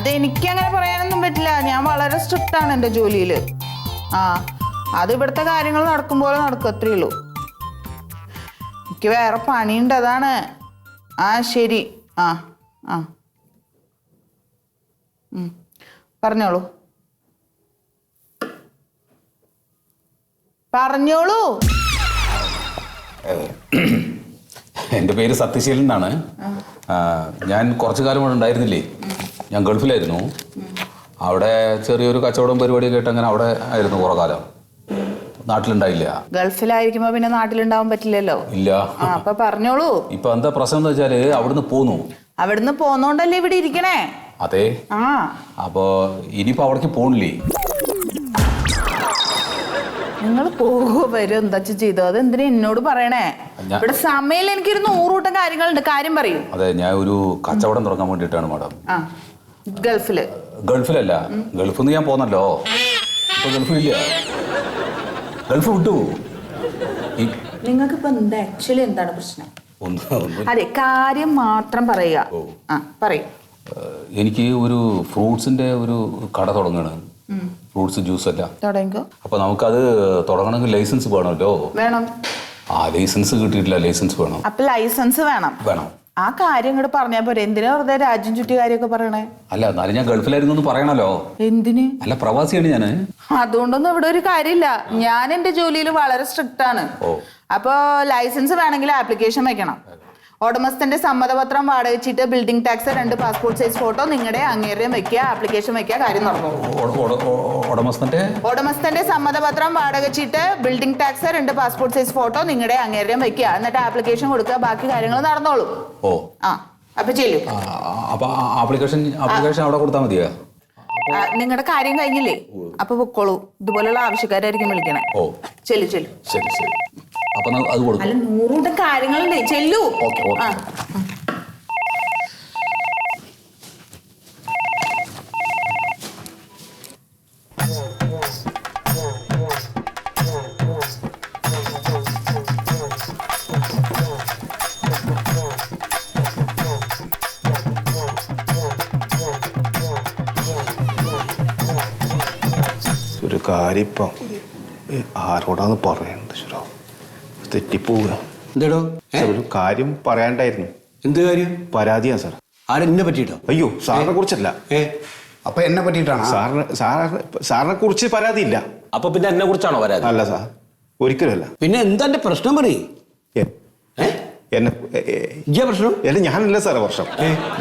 അതെനിക്ക് അങ്ങനെ പറയാനൊന്നും പറ്റില്ല. ഞാൻ വളരെ സ്ട്രിക്റ്റ് ആണ് എൻ്റെ ജോലിയിൽ. അത് ഇവിടുത്തെ കാര്യങ്ങൾ നടക്കും പോലെ നടക്കും, അത്രയേ ഉള്ളൂ. എനിക്ക് വേറെ പണിയുണ്ട്, അതാണ്. ശരി. പറഞ്ഞോളൂ. എൻ്റെ പേര് സത്യശീലൻ എന്നാണ്. ഞാൻ കുറച്ചു കാലം ഇവിടെ ഉണ്ടായിരുന്നില്ലേ, ഞാൻ ഗൾഫിലായിരുന്നു. അവിടെ ചെറിയൊരു കച്ചവടം പരിപാടിയൊക്കെ ആയിട്ട് അങ്ങനെ അവിടെ ആയിരുന്നു കുറേ കാലം. നാട്ടിലുണ്ടായില്ല. ഗൾഫിലായിരിക്കുമ്പോ പിന്നെ നാട്ടിലുണ്ടാവാൻ പറ്റില്ലല്ലോ. ഇല്ല. അപ്പൊ പറഞ്ഞോളൂ. ഇപ്പൊ എന്താ പ്രശ്നം എന്ന് വെച്ചാല് അവിടുന്ന് പോന്നു. അവിടുന്ന് പോന്നോണ്ടല്ലേ ഇവിടെ ഇരിക്കണേ? അതെ. അപ്പൊ ഇനിയിപ്പോ അവിടേക്ക് പോണില്ലേ? നിങ്ങൾ പോകുക വരും എന്താ ചെയ്തോ? അത് എന്തിനാ എന്നോട് പറയണേ? ഇവിടെ സമയം എനിക്കൊരു 100 കൂട്ടം കാര്യങ്ങളുണ്ട്, കാര്യം പറയൂ. അതെ, ഞാൻ ഒരു കച്ചവടം തുടങ്ങാൻ വേണ്ടിയിട്ടാണ് മാഡം. ഗൾഫിലല്ല, ഗൾഫിൽ നിന്ന് ഞാൻ പോന്നല്ലോ. ഇപ്പൊ ഗൾഫിലില്ല, ഗൾഫ് വിട്ടു. നിങ്ങൾക്ക് ഇപ്പൊ ആക്ച്വലി എന്താണ് പ്രശ്നം? അതെ, കാര്യം മാത്രം പറയുക. പറയൂ. എനിക്ക് ഒരു ഫ്രൂട്ട്സിന്റെ ഒരു കട തുടങ്ങണം. ഫ്രൂട്ട്സ് ജ്യൂസ് അല്ല. അപ്പൊ നമുക്കത് തുടങ്ങണമെങ്കിൽ ലൈസൻസ് വേണമല്ലോ. വേണം. ലൈസൻസ് കിട്ടിയിട്ടില്ല, ലൈസൻസ് വേണം. അപ്പൊ ലൈസൻസ് വേണം. ആ കാര്യം ഇങ്ങോട്ട് പറഞ്ഞാ പോരെ, എന്തിനാ വെറുതെ രാജ്യം ചുറ്റി കാര്യമൊക്കെ പറയണേ? അല്ല, എന്നാലും ഞാൻ ഗൾഫിലായിരുന്നു എന്ന് പറയണല്ലോ. എന്തിന്? അല്ല, പ്രവാസിയാണ് ഞാന്. അതുകൊണ്ടൊന്നും ഇവിടെ ഒരു കാര്യമില്ല. ഞാൻ എന്റെ ജോലിയിൽ വളരെ സ്ട്രിക്റ്റ് ആണ്. അപ്പൊ ലൈസൻസ് വേണമെങ്കിൽ ആപ്ലിക്കേഷൻ വെക്കണം. ഉടമസ്ഥന്റെ സമ്മതപത്രം, വാടക ചീട്ട്, building tax, 2 passport size photo, നിങ്ങളുടെ അങ്ങേരം വെക്കുക, ആപ്ലിക്കേഷൻ വെക്കുക, കാര്യം നടന്നു. ഉടമസ്ഥന്റെ സമ്മതപത്രം, വാടക ചീട്ട്, building tax, 2 passport size photo, നിങ്ങളുടെ അങ്ങേരം വെക്കുക, എന്നിട്ട് ആപ്ലിക്കേഷൻ കൊടുക്കുക, ബാക്കി കാര്യങ്ങൾ നടന്നോളൂ. അപ്പൊ ചെല്ലു. ആപ്ലിക്കേഷൻ അവിടെ കൊടുത്താൽ മതിയോ? നിങ്ങളുടെ കാര്യം കഴിഞ്ഞില്ലേ? അപ്പൊ പൊക്കോളൂ. ഇതുപോലുള്ള ആവശ്യക്കാരായിരിക്കും വിളിക്കണേ. ചെല്ലു ചെല്ലു. ശരി ശരി. അപ്പൊ അത് കൊടുക്കും. അല്ല, 100 കൂട്ടം കാര്യങ്ങളുണ്ട്, ചെല്ലു. ഒരു കാര്യം ഇപ്പം ആരോടാന്ന് പറയണത്? ശരോ, തെറ്റിപ്പോവുക. എന്തേടോ? ഒരു കാര്യം പറയാണ്ടായിരുന്നു. എന്ത് കാര്യം? പരാതിയാ സാർ. ആരെന്നെ പറ്റിയിട്ടോ? അയ്യോ, സാറിനെ കുറിച്ചല്ല. അപ്പൊ എന്നെ പറ്റിയിട്ടാണ്? സാറിനെ കുറിച്ച് പരാതിയില്ല. അപ്പൊ പിന്നെ എന്നെ കുറിച്ചാണോ പരാതി? അല്ല സാർ, ഒരിക്കലുമല്ല. പിന്നെ എന്താ എന്റെ പ്രശ്നം പറയും? പ്രശ്നം? അല്ല, ഞാനല്ല സാറേ പ്രശ്നം.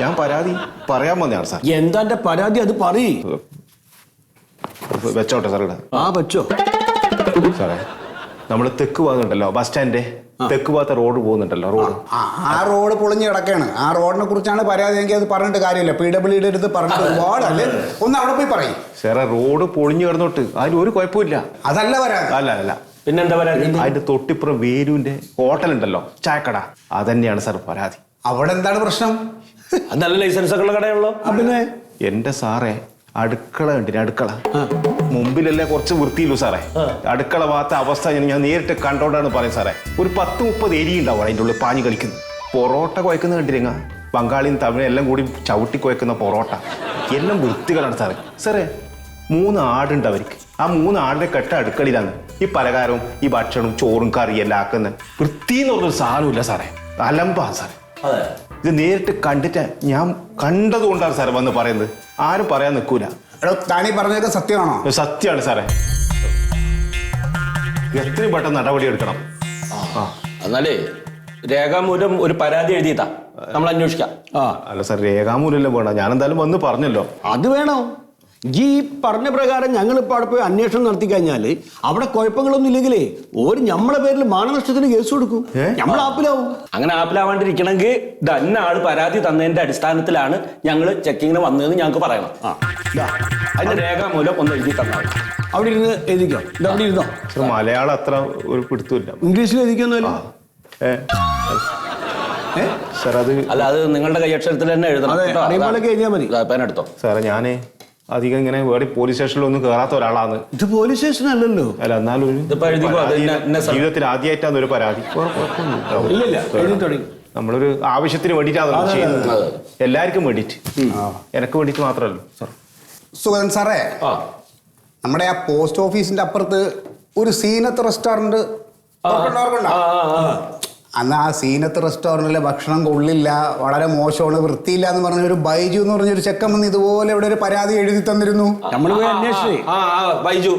ഞാൻ പരാതി പറയാൻ വന്നതാണ് സാർ. എന്താ എന്റെ പരാതി? അത് പറയ്. വെച്ചോട്ടെ സാർ. വെച്ചോ സാറേ. നമ്മള് തെക്ക് ഭാഗത്തുണ്ടല്ലോ, ബസ് സ്റ്റാൻഡിന്റെ തെക്ക് ഭാഗത്തെ റോഡ് പോകുന്നുണ്ടല്ലോ, റോഡ്. ആ റോഡ് പൊളിഞ്ഞ് കിടക്കാണ്. ആ റോഡിനെ കുറിച്ചാണ് പരാതി. എങ്കിൽ അത് പറഞ്ഞിട്ട് കാര്യമില്ല. PWD അടുത്ത് പറഞ്ഞിട്ട് ഒരുപാടല്ലേ. ഒന്ന് അവിടെ പോയി പറയും. സാറേ, റോഡ് പൊളിഞ്ഞു കിടന്നോട്ട് അതിൽ ഒരു കുഴപ്പമില്ല. അതല്ല പരാതി. അല്ല. പിന്നെന്താ പരാതി? അതിന്റെ തൊട്ടിപ്പുറം വേരുവിന്റെ ഹോട്ടൽ ഉണ്ടല്ലോ, ചായക്കട, അതന്നെയാണ് സാർ പരാതി. അവിടെ എന്താണ് പ്രശ്നം? നല്ല ലൈസൻസ് ഒക്കെ ഉള്ള കടയുള്ളൂ. പിന്നെ എന്റെ സാറേ, അടുക്കള കണ്ടിന്, അടുക്കള മുമ്പിലല്ലേ കുറച്ച് വൃത്തിയില്ലു സാറേ. അടുക്കള ഭാഗത്തെ അവസ്ഥ ഞാൻ നേരിട്ട് കണ്ടോണ്ടാണ് പറയും സാറേ. ഒരു 10-30 ഏരിയ ഉണ്ടാവും അതിൻ്റെ ഉള്ളിൽ പാഞ്ഞു കളിക്കുന്നു. പൊറോട്ട കുഴക്കുന്ന കണ്ടിരുങ്ങ, ബംഗാളിയും തമിഴും എല്ലാം കൂടി ചവിട്ടി കുഴക്കുന്ന പൊറോട്ട, എല്ലാം വൃത്തികളാണ് സാറേ. സാറേ, 3 ആടുണ്ട് അവർക്ക്. ആ 3 ആടിന്റെ കെട്ട അടുക്കളയിലാണ് ഈ പലഹാരവും ഈ ഭക്ഷണവും ചോറും കറിയും എല്ലാം ആക്കുന്നത്. വൃത്തി എന്ന് പറഞ്ഞൊരു സാധനമില്ല സാറേ, അലമ്പാ സാറേ. ഇത് നേരിട്ട് കണ്ടിട്ട് ഞാൻ കണ്ടതുകൊണ്ടാണ് സാറേ വന്ന് പറയുന്നത്. ആരും പറയാൻ നിൽക്കൂല. താനീ പറഞ്ഞതൊക്കെ സത്യമാണോ? സത്യമാണ് സാറേ. എത്രയും പെട്ടെന്ന് നടപടി എടുക്കണം. എന്നാലേ രേഖാമൂലം ഒരു പരാതി എഴുതിയിട്ടാ നമ്മൾ അന്വേഷിക്കാം. അല്ല സാർ, രേഖാമൂലം വേണം. ഞാൻ എന്തായാലും വന്ന് പറഞ്ഞല്ലോ. അത് വേണോ? ഈ പറഞ്ഞ പ്രകാരം ഞങ്ങളിപ്പോൾ അവിടെ പോയി അന്വേഷണം നടത്തി കഴിഞ്ഞാല് അവിടെ കുഴപ്പങ്ങളൊന്നും ഇല്ലെങ്കിലേ ഒരു നമ്മളെ പേരിൽ മാനനഷ്ടത്തിന് കേസ് കൊടുക്കും. നമ്മൾ ആപ്പിലാവും. അങ്ങനെ ആപ്പിലാവാണ്ടിരിക്കണമെങ്കിൽ തന്നെ ആള് പരാതി തന്നതിന്റെ അടിസ്ഥാനത്തിലാണ് ഞങ്ങൾ ചെക്കിങ്ങിന് വന്നതെന്ന് ഞങ്ങൾക്ക് പറയണം. അതിന്റെ രേഖാമൂലം ഒന്ന് എഴുതി തന്നാൽ അവിടെ ഇരുന്ന് എഴുതിക്കോ. അവിടെ ഇരുന്നോ. മലയാളം അത്ര ഒരു പിടുത്തമില്ല. ഇംഗ്ലീഷിൽ എഴുതിക്കൊന്നുമല്ലോ. സാർ, അല്ല, അത് നിങ്ങളുടെ കൈയക്ഷരത്തിൽ തന്നെ എഴുതണം. എഴുതിയാൽ മതി. പേനെടുത്തോ സാറേ. ഞാനേ അധികം ഇങ്ങനെ വേറെ പോലീസ് സ്റ്റേഷനിലൊന്നും കയറാത്ത ഒരാളാണ്. ഇത് പോലീസ് സ്റ്റേഷൻ അല്ലല്ലോ. അല്ല, എന്നാലും ജീവിതത്തിൽ ആദ്യമായിട്ടാണ് ഒരു പരാതി. ഇല്ലില്ല, എഴുതി തുടങ്ങി. നമ്മളൊരു ആവശ്യത്തിന് വേണ്ടിയിട്ടാണ് ചെയ്യുന്നത്. എല്ലാവർക്കും വേണ്ടിയിട്ട്, എനക്ക് വേണ്ടിയിട്ട് മാത്രമല്ലോ സാർ. സുഗതൻ സാറേ, നമ്മുടെ ആ പോസ്റ്റ് ഓഫീസിന്റെ അപ്പുറത്ത് ഒരു സീനത്ത് റെസ്റ്റോറന്റ് അന്ന് ആ സീനത്ത് റെസ്റ്റോറന്റിലെ ഭക്ഷണം കൊള്ളില്ല, വളരെ മോശമാണ്, വൃത്തിയില്ല എന്ന് പറഞ്ഞ ഒരു ബൈജു എന്ന് പറഞ്ഞൊരു ചെക്കൻ വന്ന് ഇതുപോലെ ഇവിടെ ഒരു പരാതി എഴുതി തന്നിരുന്നു. നമ്മൾ പോയി അന്വേഷിച്ചേ. ബൈജു.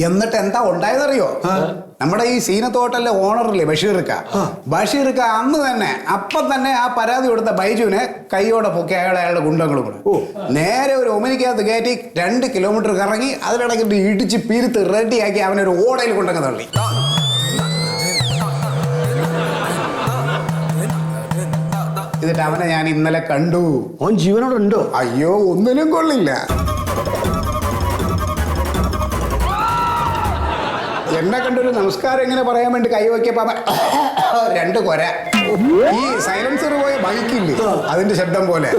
എന്നിട്ട് എന്താ ഉണ്ടായതറിയോ? നമ്മുടെ ഈ സീനത്ത് ഹോട്ടലിലെ ഓണറില്ലേ ബഷീർക്ക അന്ന് തന്നെ അപ്പം തന്നെ ആ പരാതി കൊടുത്ത ബൈജുവിനെ കൈയോടെ പൊക്കി അയാളുടെ ഗുണ്ടകളും കൂടെ നേരെ ഒരു ഒമനിക്കകത്ത് കയറ്റി 2 കിലോമീറ്റർ കറങ്ങി അതിലിടയ്ക്ക് ഇടിച്ച് പിരുത്ത് റെഡിയാക്കി അവനൊരു ഓടയിൽ കൊണ്ടങ്ങ് തള്ളി. എന്നിട്ട് അവനെ ഞാൻ ഇന്നലെ കണ്ടു. ഓൻ ജീവനോടുണ്ടോ? അയ്യോ, ഒന്നിനും കൊള്ളില്ല. എന്നെ കണ്ടൊരു നമസ്കാരം എങ്ങനെ പറയാൻ വേണ്ടി കൈവയ്ക്കപ്പോ 2 കൊര. ഈ സൈലൻസർ പോയ ബൈക്കില്ലേ അതിന്റെ ശബ്ദം പോലെ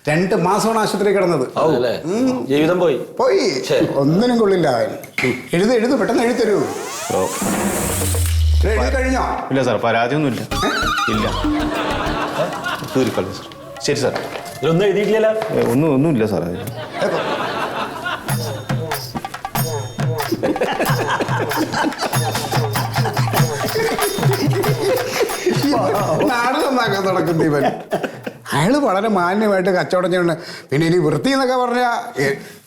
2 മാസമാണ് ആശുപത്രി കിടന്നത്. ജീവിതം പോയി. ഒന്നിനും കൊള്ളില്ല അവൻ. എഴുതു പെട്ടെന്ന് എഴുതരൂ. എഴുതി കഴിഞ്ഞോ? ഇല്ല സാർ, പരാതിയൊന്നുമില്ല. ഇല്ല. ശരി സാർ. ഇതൊന്നും എഴുതിയിട്ടില്ല. ഒന്നുമില്ല സാർ. നാട് നന്നാക്കാൻ നടക്കുന്നു ഇവൻ. അയാള് വളരെ മാന്യമായിട്ട് കച്ചവടം ചെയ്യണം. പിന്നെ ഇനി വൃത്തി എന്നൊക്കെ പറഞ്ഞാ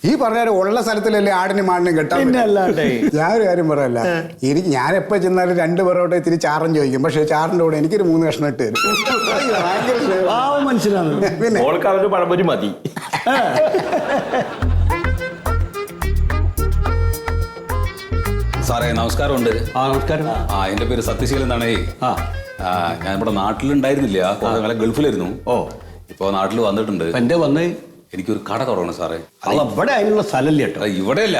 ഈ പറഞ്ഞ ഉള്ള സ്ഥലത്തിലല്ലേ ആടിനും മാടിനും കെട്ടാൻ. ഞാനൊരു കാര്യം പറയല്ല, ഞാൻ എപ്പോ ചെന്നാലും 2 പൊറോട്ട ഇത്തിരി ചാറും ചോദിക്കും. പക്ഷെ ചാറിന്റെ കൂടെ എനിക്കൊരു 3 കഷ്ണം ഇട്ട് തരും. മനസ്സിലാണ്. പിന്നെ പഴംപൊരി മതി. സാറേ നമസ്കാരമുണ്ട്. നമസ്കാരം. എൻ്റെ പേര് സത്യശീലൻ എന്നാണേ. ഞാൻ ഇവിടെ നാട്ടിലുണ്ടായിരുന്നില്ല, കുറേ കാലം ഗൾഫിലായിരുന്നു. ഇപ്പൊ നാട്ടിൽ വന്നിട്ടുണ്ട്. എന്റെ വന്നേ എനിക്കൊരു കട തുടങ്ങണം സാറേ. ഇവിടെ അതിനുള്ള സ്ഥലമില്ല കേട്ടോ. ഇവിടെയല്ല,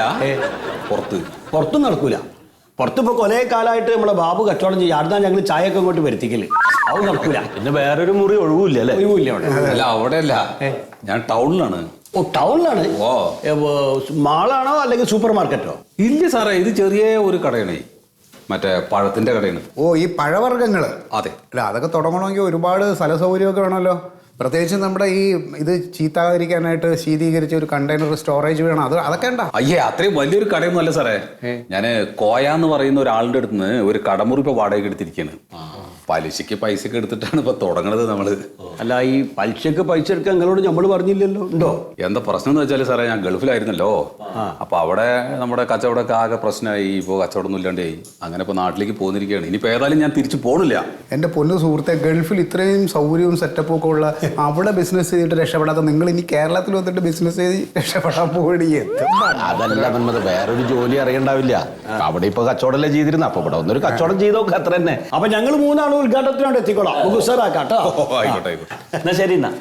പുറത്തും നടക്കൂല. പുറത്തിപ്പോ കൊലേ കാലമായിട്ട് നമ്മളെ ബാബു കച്ചവടം ചെയ്യും. അടുത്താ ഞങ്ങൾ ചായയൊക്കെ ഇങ്ങോട്ട് വരുത്തിക്കല്. അത് നടക്കൂല. പിന്നെ വേറൊരു മുറി ഒഴിവില്ല അല്ലേ? ഒഴിവില്ല അവിടെ. അല്ല അവിടെയല്ല, ഞാൻ ടൗണിലാണ്. ടൗണിലാണ്. മാളാണോ അല്ലെങ്കിൽ സൂപ്പർ മാർക്കറ്റോ? ഇല്ല സാറേ, ഇത് ചെറിയ ഒരു കടയാണ്, മറ്റേ പഴത്തിന്റെ കടയാണ്. ഈ പഴവർഗ്ഗങ്ങള്. അതെ. അല്ല അതൊക്കെ തുടങ്ങണമെങ്കിൽ ഒരുപാട് സ്ഥല സൗകര്യമൊക്കെ വേണമല്ലോ. പ്രത്യേകിച്ച് നമ്മുടെ ഇത് ചീത്താതിരിക്കാനായിട്ട് ശീതീകരിച്ച ഒരു കണ്ടെയ്നർ സ്റ്റോറേജ് വേണം. അതൊക്കെ ഉണ്ടാ. അയ്യേ, അത്രയും വലിയൊരു കടയൊന്നും അല്ല സാറേ. ഞാന് കോയ എന്ന് പറയുന്ന ഒരാളുടെ അടുത്ത് നിന്ന് ഒരു കടമുറി ഇപ്പൊ വാടകയ്ക്ക് എടുത്തിരിക്കുകയാണ്. പലിശക്ക് പൈസ ഒക്കെ എടുത്തിട്ടാണ് ഇപ്പൊ തുടങ്ങണത് നമ്മള്. അല്ല, ഈ പലിശക്ക് പൈസ എടുക്കാൻ നിങ്ങളോട് നമ്മൾ പറഞ്ഞില്ലല്ലോ. ഉണ്ടോ? എന്താ പ്രശ്നം എന്ന് വെച്ചാല് സാറേ, ഞാൻ ഗൾഫിലായിരുന്നല്ലോ. അപ്പൊ അവിടെ നമ്മുടെ കച്ചവടമൊക്കെ ആകെ പ്രശ്നമായി. ഇപ്പൊ കച്ചവടം ഒന്നും ഇല്ലാണ്ടായി. അങ്ങനെ ഇപ്പൊ നാട്ടിലേക്ക് പോന്നിരിക്കുകയാണ്. ഇനിയിപ്പോ ഏതായാലും ഞാൻ തിരിച്ചു പോണില്ല. എന്റെ പൊന്നു സുഹൃത്തെ, ഗൾഫിൽ ഇത്രയും സൗകര്യവും സെറ്റപ്പും ഒക്കെ ഉള്ള അവിടെ ബിസിനസ് ചെയ്തിട്ട് രക്ഷപ്പെടാത്ത നിങ്ങൾ ഇനി കേരളത്തിൽ വന്നിട്ട് ബിസിനസ് ചെയ്ത് രക്ഷപ്പെടാൻ പോയി. അതല്ല നമ്മത് വേറൊരു ജോലി അറിയണ്ടാവില്ല. അവിടെ ഇപ്പൊ കച്ചവടമല്ലേ ചെയ്തിരുന്ന. അപ്പൊ ഇവിടെ ഒന്നൊരു കച്ചവടം ചെയ്തോ അത്ര തന്നെ. അപ്പൊ ഞങ്ങൾ 3 ആളും ഉദ്ഘാടനത്തിനോട് എത്തിക്കോളാം. സാറാക്കാട്ടോ. ആയിക്കോട്ടെ ആയിക്കോട്ടെ. എന്നാ ശരി. എന്നാ